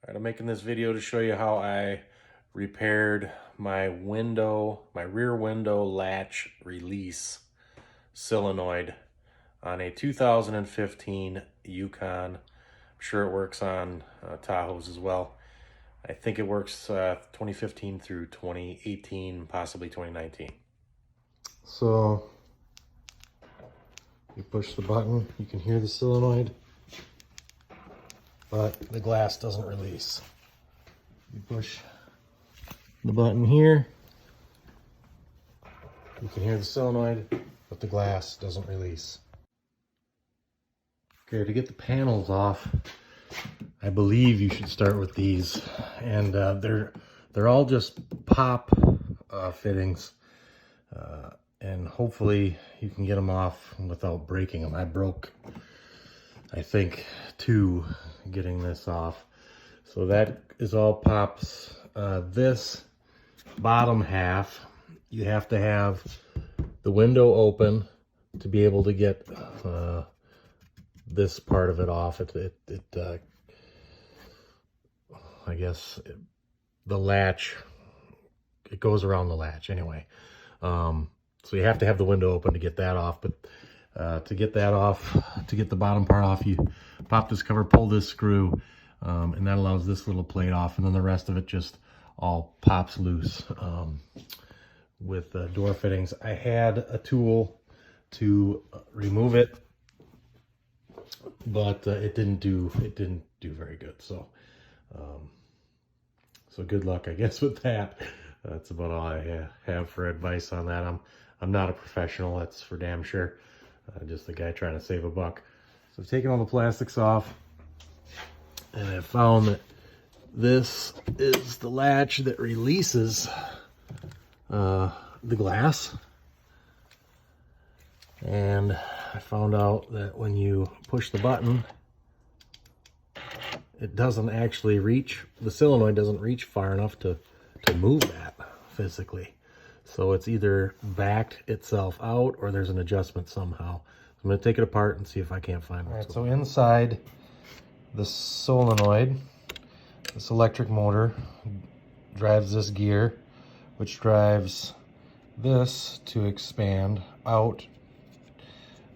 Alright, I'm making this video to show you how I repaired my rear window latch release solenoid on a 2015 Yukon. I'm sure it works on Tahoes as well. I think it works 2015 through 2018, possibly 2019. So you push the button, you can hear the solenoid, but the glass doesn't release. You push the button here, you can hear the solenoid, but the glass doesn't release. Okay, to get the panels off, I believe you should start with these, and they're all just pop fittings, and hopefully you can get them off without breaking them. I broke, I think, two getting this off. So that is all pops. This bottom half, you have to have the window open to be able to get this part of it off. I guess the latch, it goes around the latch anyway. So you have to have the window open to get that off, but to get that off, to get the bottom part off, you pop this cover, pull this screw, and that allows this little plate off, and then the rest of it just all pops loose with door fittings. I had a tool to remove it, but it didn't do very good. So so good luck, I guess, with that. That's about all I have for advice on that. I'm not a professional, that's for damn sure. Just a guy trying to save a buck. So I've taken all the plastics off, and I found that this is the latch that releases the glass. And I found out that when you push the button, it doesn't actually reach, the solenoid doesn't reach far enough to move that physically. So it's either backed itself out or there's an adjustment somehow. So I'm going to take it apart and see if I can't find it. All right, so inside the solenoid, this electric motor drives this gear, which drives this to expand out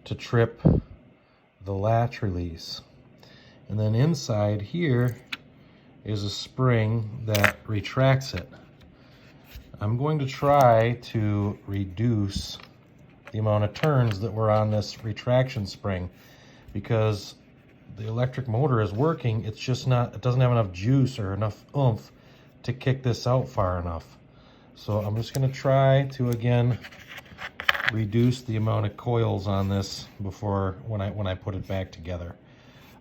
to trip the latch release. And then inside here is a spring that retracts it. I'm going to try to reduce the amount of turns that were on this retraction spring, because the electric motor is working, it's just not, it doesn't have enough juice or enough oomph to kick this out far enough. So I'm just going to try to, again, reduce the amount of coils on this before when I put it back together.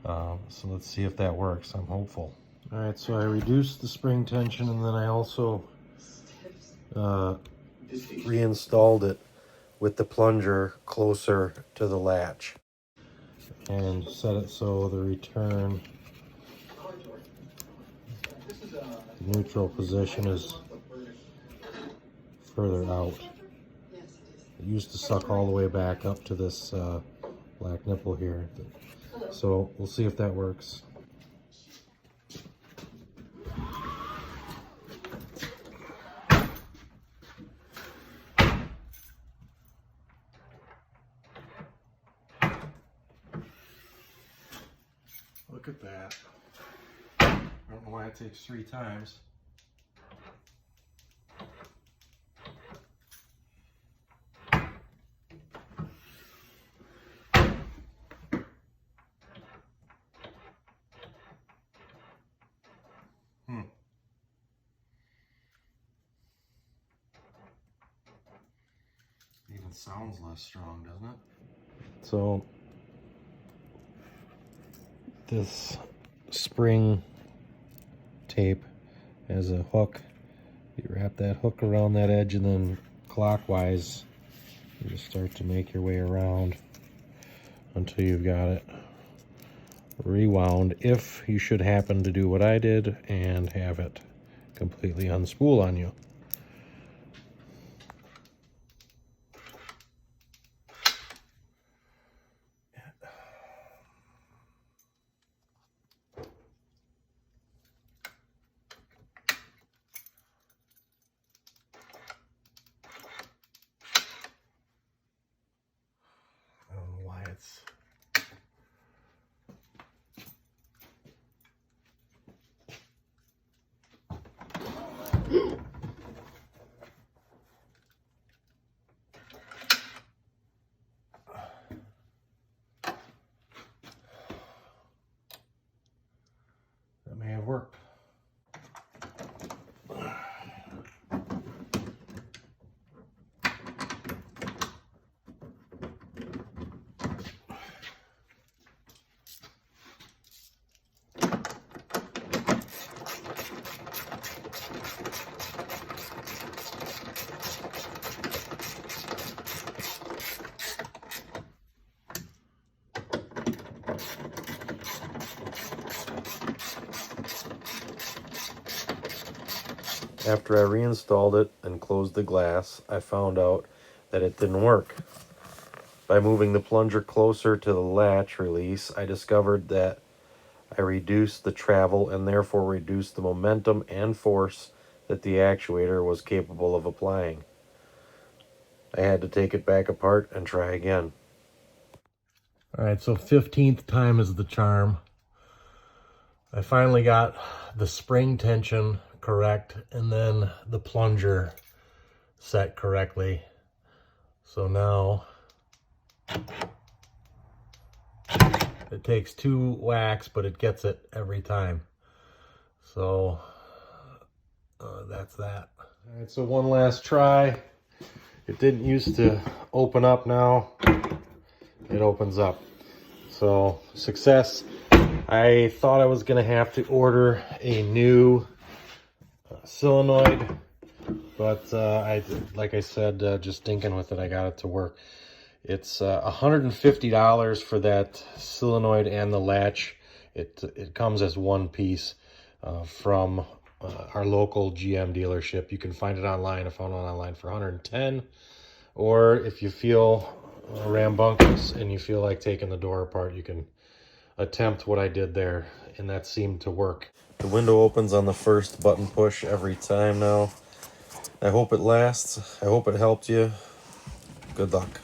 So let's see if that works. I'm hopeful. All right, so I reduced the spring tension, and then I also reinstalled it with the plunger closer to the latch and set it so the return, the neutral position is further out. It used to suck all the way back up to this black nipple here. So we'll see if that works. Look at that. I don't know why it takes 3 times. Even sounds less strong, doesn't it? So this spring tape has a hook. You wrap that hook around that edge, and then clockwise you just start to make your way around until you've got it rewound, if you should happen to do what I did and have it completely unspool on you. That may have worked. After I reinstalled it and closed the glass, I found out that it didn't work. By moving the plunger closer to the latch release, I discovered that I reduced the travel and therefore reduced the momentum and force that the actuator was capable of applying. I had to take it back apart and try again. All right, so 15th time is the charm. I finally got the spring tension correct and then the plunger set correctly. So now it takes 2 whacks, but it gets it every time. So that's that. All right, so one last try. It didn't used to open up, now it opens up. So success. I thought I was gonna have to order a new solenoid, but like I said, just thinking with it, I got it to work. It's $150 for that solenoid and the latch. It comes as one piece from our local GM dealership. You can find it online. I found it online for $110. Or if you feel rambunctious and you feel like taking the door apart, you can attempt what I did there, and that seemed to work. The window opens on the first button push every time now. I hope it lasts. I hope it helped you. Good luck.